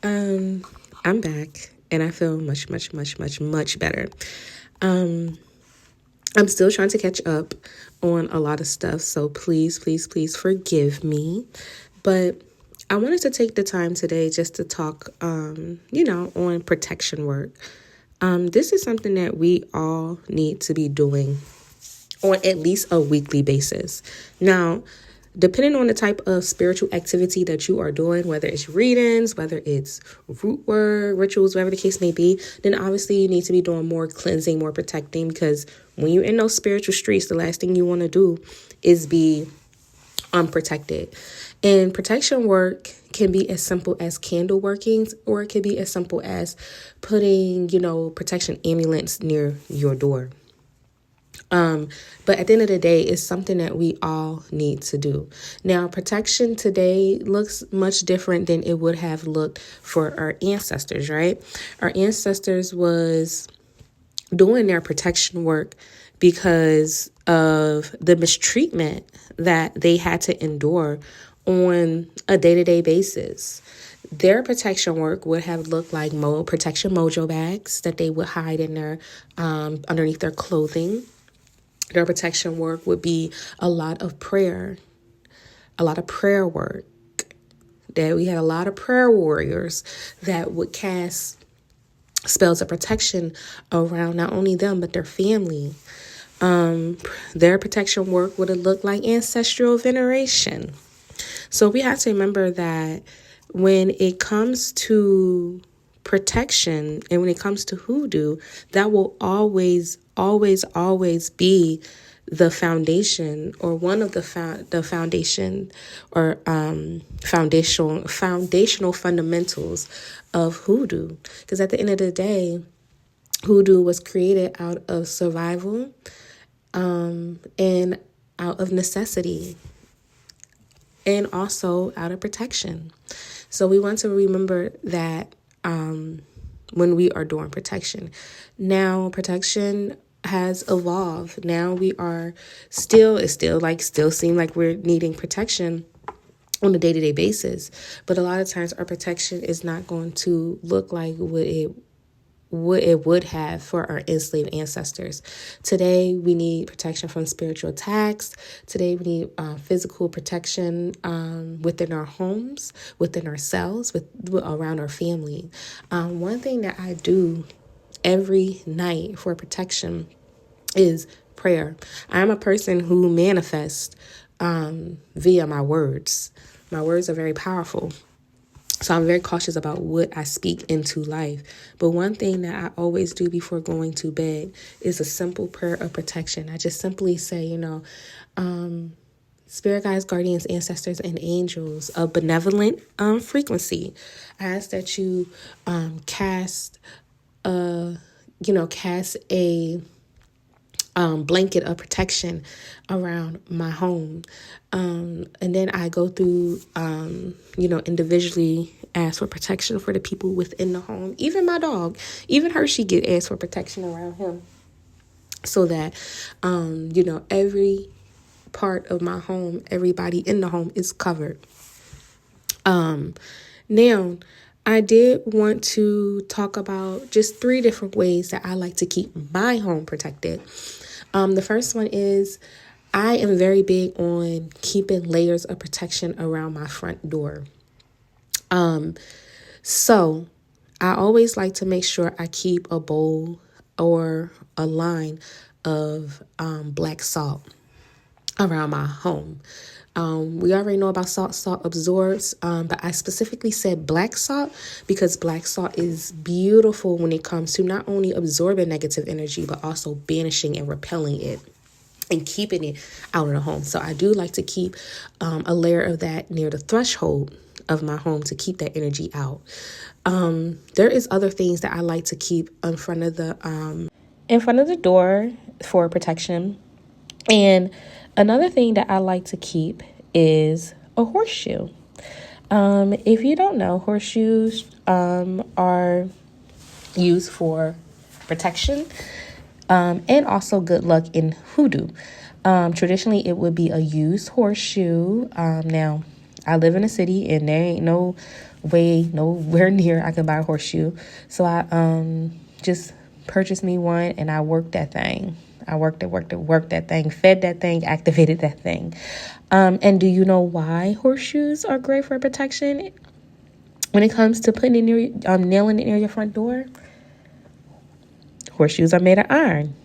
I'm back and I feel much, much, much, much, much better. Um, I'm still trying to catch up on a lot of stuff, so please, please, please forgive me. But I wanted to take the time today just to talk, on protection work. This is something that we all need to be doing on at least a weekly basis. Now, depending on the type of spiritual activity that you are doing, whether it's readings, whether it's root word, rituals, whatever the case may be, then obviously you need to be doing more cleansing, more protecting, because when you're in those spiritual streets, the last thing you want to do is be unprotected. And protection work can be as simple as candle workings, or it can be as simple as putting, protection amulets near your door. But at the end of the day, it's something that we all need to do. Now, protection today looks much different than it would have looked for our ancestors, right? Our ancestors was doing their protection work because of the mistreatment that they had to endure on a day-to-day basis. Their protection work would have looked like protection mojo bags that they would hide in their underneath their clothing. Their protection work would be a lot of prayer work. That we had a lot of prayer warriors that would cast spells of protection around not only them, but their family. Their protection work would have looked like ancestral veneration. So we have to remember that when it comes to protection and when it comes to hoodoo, that will always, always, always be the foundation, or one of the foundation, or foundational fundamentals of hoodoo. Because at the end of the day, hoodoo was created out of survival, and out of necessity, and also out of protection. So we want to remember that when we are doing protection. Now, protection has evolved. Now we are still seem like we're needing protection on a day-to-day basis. But a lot of times our protection is not going to look like what it would have for our enslaved ancestors. Today, we need protection from spiritual attacks. Today, we need physical protection within our homes, within ourselves, around our family. One thing that I do every night for protection is prayer. I'm a person who manifests via my words. My words are very powerful. So I'm very cautious about what I speak into life. But one thing that I always do before going to bed is a simple prayer of protection. I just simply say, spirit guides, guardians, ancestors, and angels of benevolent frequency. I ask that you cast a blanket of protection around my home. And then I go through, individually ask for protection for the people within the home. Even my dog, even Hershey get asked for protection around him. So that, every part of my home, everybody in the home is covered. Now, I did want to talk about just 3 different ways that I like to keep my home protected. The first one is I am very big on keeping layers of protection around my front door. So I always like to make sure I keep a bowl or a line of black salt around my home. We already know about salt. Salt absorbs, but I specifically said black salt because black salt is beautiful when it comes to not only absorbing negative energy, but also banishing and repelling it and keeping it out of the home. So I do like to keep a layer of that near the threshold of my home to keep that energy out. There is other things that I like to keep in front of the door for protection. And another thing that I like to keep is a horseshoe. If you don't know, horseshoes are used for protection and also good luck in hoodoo. Traditionally, it would be a used horseshoe. Now, I live in a city and there ain't no way, nowhere near I can buy a horseshoe. So I just purchased me one and I worked that thing. I worked that thing, fed that thing, activated that thing. And do you know why horseshoes are great for protection when it comes to putting it near, nailing it near your front door? Horseshoes are made of iron.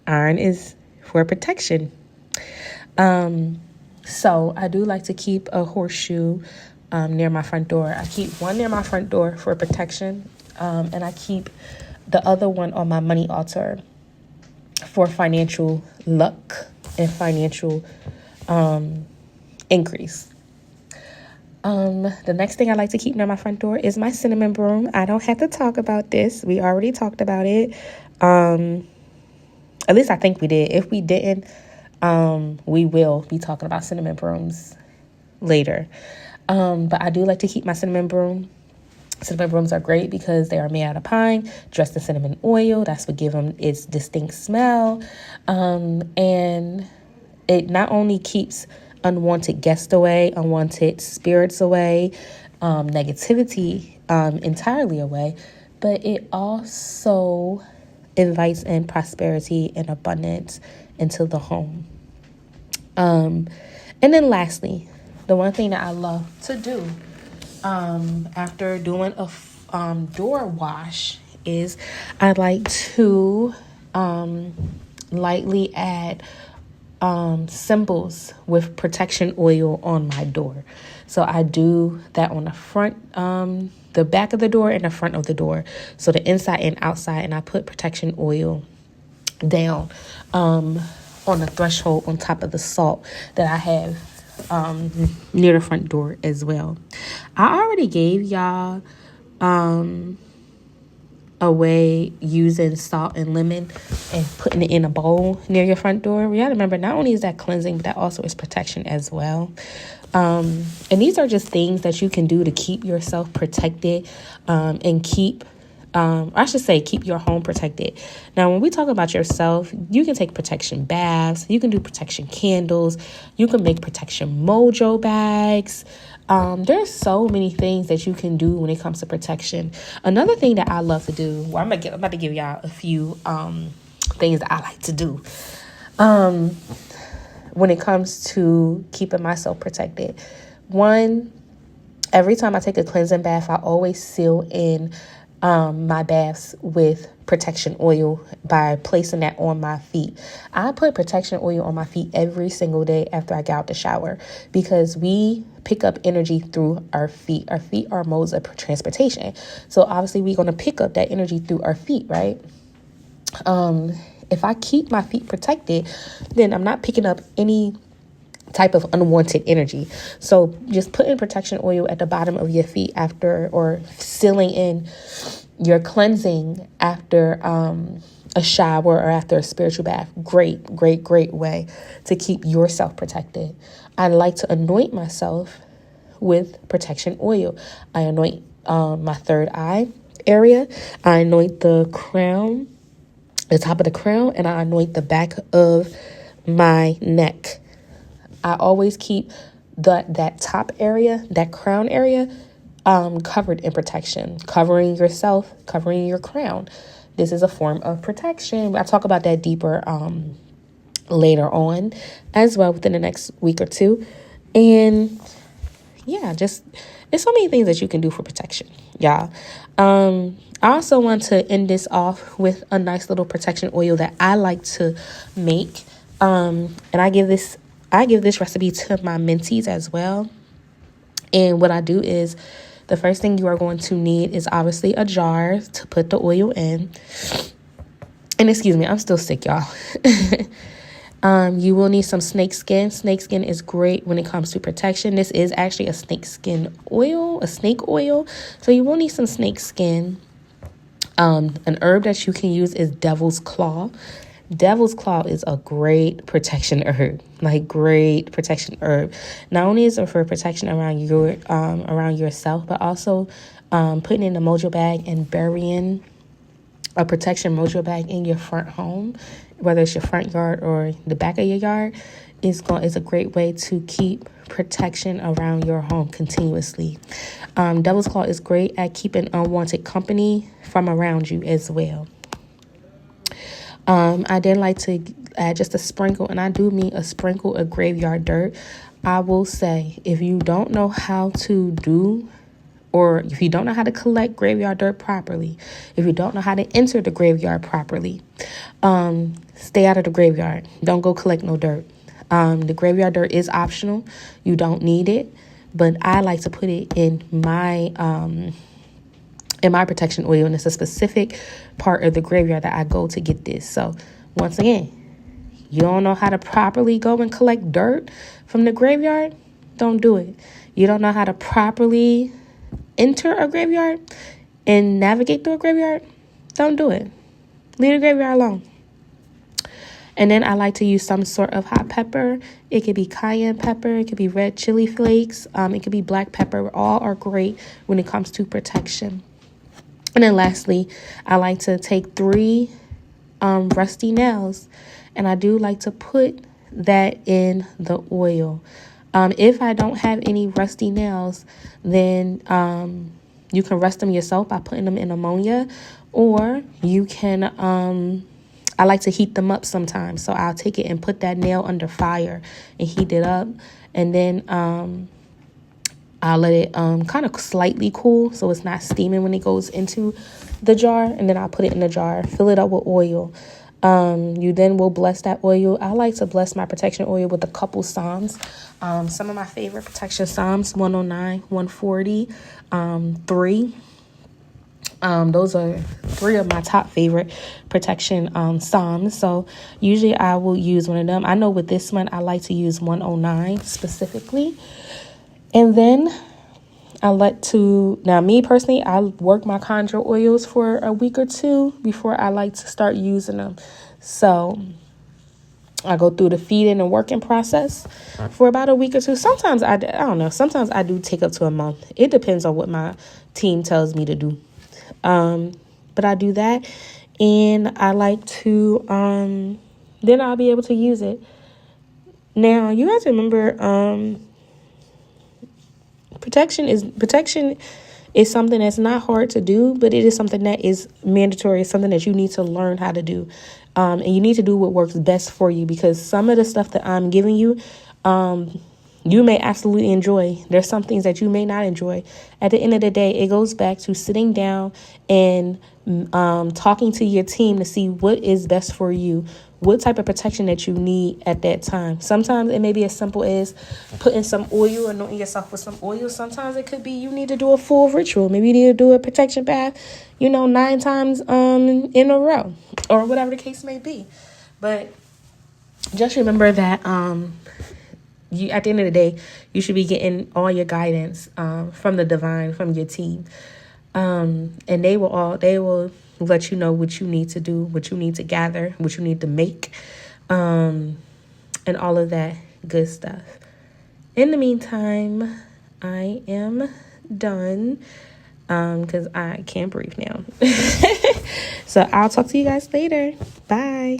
Iron is for protection. So I do like to keep a horseshoe near my front door. I keep one near my front door for protection, and I keep the other one on my money altar for financial luck and financial increase. The next thing I like to keep near my front door is my cinnamon broom. I don't have to talk about this. We already talked about it. At least I think we did. If we didn't, we will be talking about cinnamon brooms later. But I do like to keep my cinnamon broom. Cinnamon brooms are great because they are made out of pine, dressed in cinnamon oil. That's what gives them its distinct smell. And it not only keeps unwanted guests away, unwanted spirits away, negativity entirely away, but it also invites in prosperity and abundance into the home. And then lastly, the one thing that I love to do after doing a door wash is I like to lightly add symbols with protection oil on my door. So I do that on the front, the back of the door and the front of the door. So the inside and outside, and I put protection oil down on the threshold on top of the salt that I have near the front door as well. I already gave y'all a way using salt and lemon and putting it in a bowl near your front door. We gotta remember, not only is that cleansing, but that also is protection as well. And these are just things that you can do to keep yourself protected and keep your home protected. Now, when we talk about yourself, you can take protection baths, you can do protection candles, you can make protection mojo bags. There's so many things that you can do when it comes to protection. Another thing that I love to do, well, I'm about to give y'all a few things that I like to do when it comes to keeping myself protected. One, every time I take a cleansing bath, I always seal in my baths with protection oil by placing that on my feet. I put protection oil on my feet every single day after I get out the shower because we pick up energy through our feet. Our feet are modes of transportation. So obviously we're going to pick up that energy through our feet, right? If I keep my feet protected, then I'm not picking up any type of unwanted energy. So just putting protection oil at the bottom of your feet after, or sealing in your cleansing after a shower or after a spiritual bath. Great way to keep yourself protected. I like to anoint myself with protection oil. I anoint my third eye area. I anoint the crown, the top of the crown, and I anoint the back of my neck. I always keep that top area, that crown area, covered in protection, covering yourself, covering your crown. This is a form of protection. I'll talk about that deeper later on as well within the next week or two. And yeah, just there's so many things that you can do for protection, y'all. I also want to end this off with a nice little protection oil that I like to make. And I give this recipe to my mentees as well. And what I do is, the first thing you are going to need is obviously a jar to put the oil in. And excuse me, I'm still sick, y'all. You will need some snake skin. Snake skin is great when it comes to protection. This is actually a snake skin oil, a snake oil. So you will need some snake skin. An herb that you can use is devil's claw. Devil's claw is a great protection herb, great protection herb. Not only is it for protection around yourself, but also putting in a mojo bag and burying a protection mojo bag in your front home, whether it's your front yard or the back of your yard. is a great way to keep protection around your home continuously. Devil's Claw is great at keeping unwanted company from around you as well. I then like to add just a sprinkle, and I do mean a sprinkle of graveyard dirt. I will say, if you don't know how to do, or if you don't know how to collect graveyard dirt properly, if you don't know how to enter the graveyard properly, stay out of the graveyard. Don't go collect no dirt. The graveyard dirt is optional. You don't need it, but I like to put it in my protection oil, and it's a specific part of the graveyard that I go to get this. So once again, you don't know how to properly go and collect dirt from the graveyard, don't do it. You don't know how to properly enter a graveyard and navigate through a graveyard, don't do it. Leave the graveyard alone. And then I like to use some sort of hot pepper. It could be cayenne pepper. It could be red chili flakes. It could be black pepper. All are great when it comes to protection. And then lastly, I like to take 3 rusty nails, and I do like to put that in the oil. If I don't have any rusty nails, then you can rust them yourself by putting them in ammonia, or you can, I like to heat them up sometimes. So I'll take it and put that nail under fire and heat it up, and then I'll let it kind of slightly cool so it's not steaming when it goes into the jar, and then I'll put it in the jar, fill it up with oil. You then will bless that oil. I like to bless my protection oil with a couple Psalms. Some of my favorite protection Psalms, 109, 140, 3. Those are 3 of my top favorite protection Psalms. So usually I will use one of them. I know with this one, I like to use 109 specifically. And then now me personally, I work my conjure oils for a week or 2 before I like to start using them. So I go through the feeding and working process for about a week or 2. Sometimes I don't know. Sometimes I do take up to a month. It depends on what my team tells me to do. But I do that, and I like to, then I'll be able to use it. Now, you have to remember, protection is something that's not hard to do, but it is something that is mandatory. It's something that you need to learn how to do. And you need to do what works best for you, because some of the stuff that I'm giving you, you may absolutely enjoy. There's some things that you may not enjoy. At the end of the day, it goes back to sitting down and talking to your team to see what is best for you, what type of protection that you need at that time. Sometimes it may be as simple as putting some oil, anointing yourself with some oil. Sometimes it could be you need to do a full ritual. Maybe you need to do a protection bath, 9 times in a row, or whatever the case may be. But just remember that at the end of the day, you should be getting all your guidance from the divine, from your team. And they will let you know what you need to do, what you need to gather, what you need to make, and all of that good stuff. In the meantime, I am done because I can't breathe now. So I'll talk to you guys later. Bye.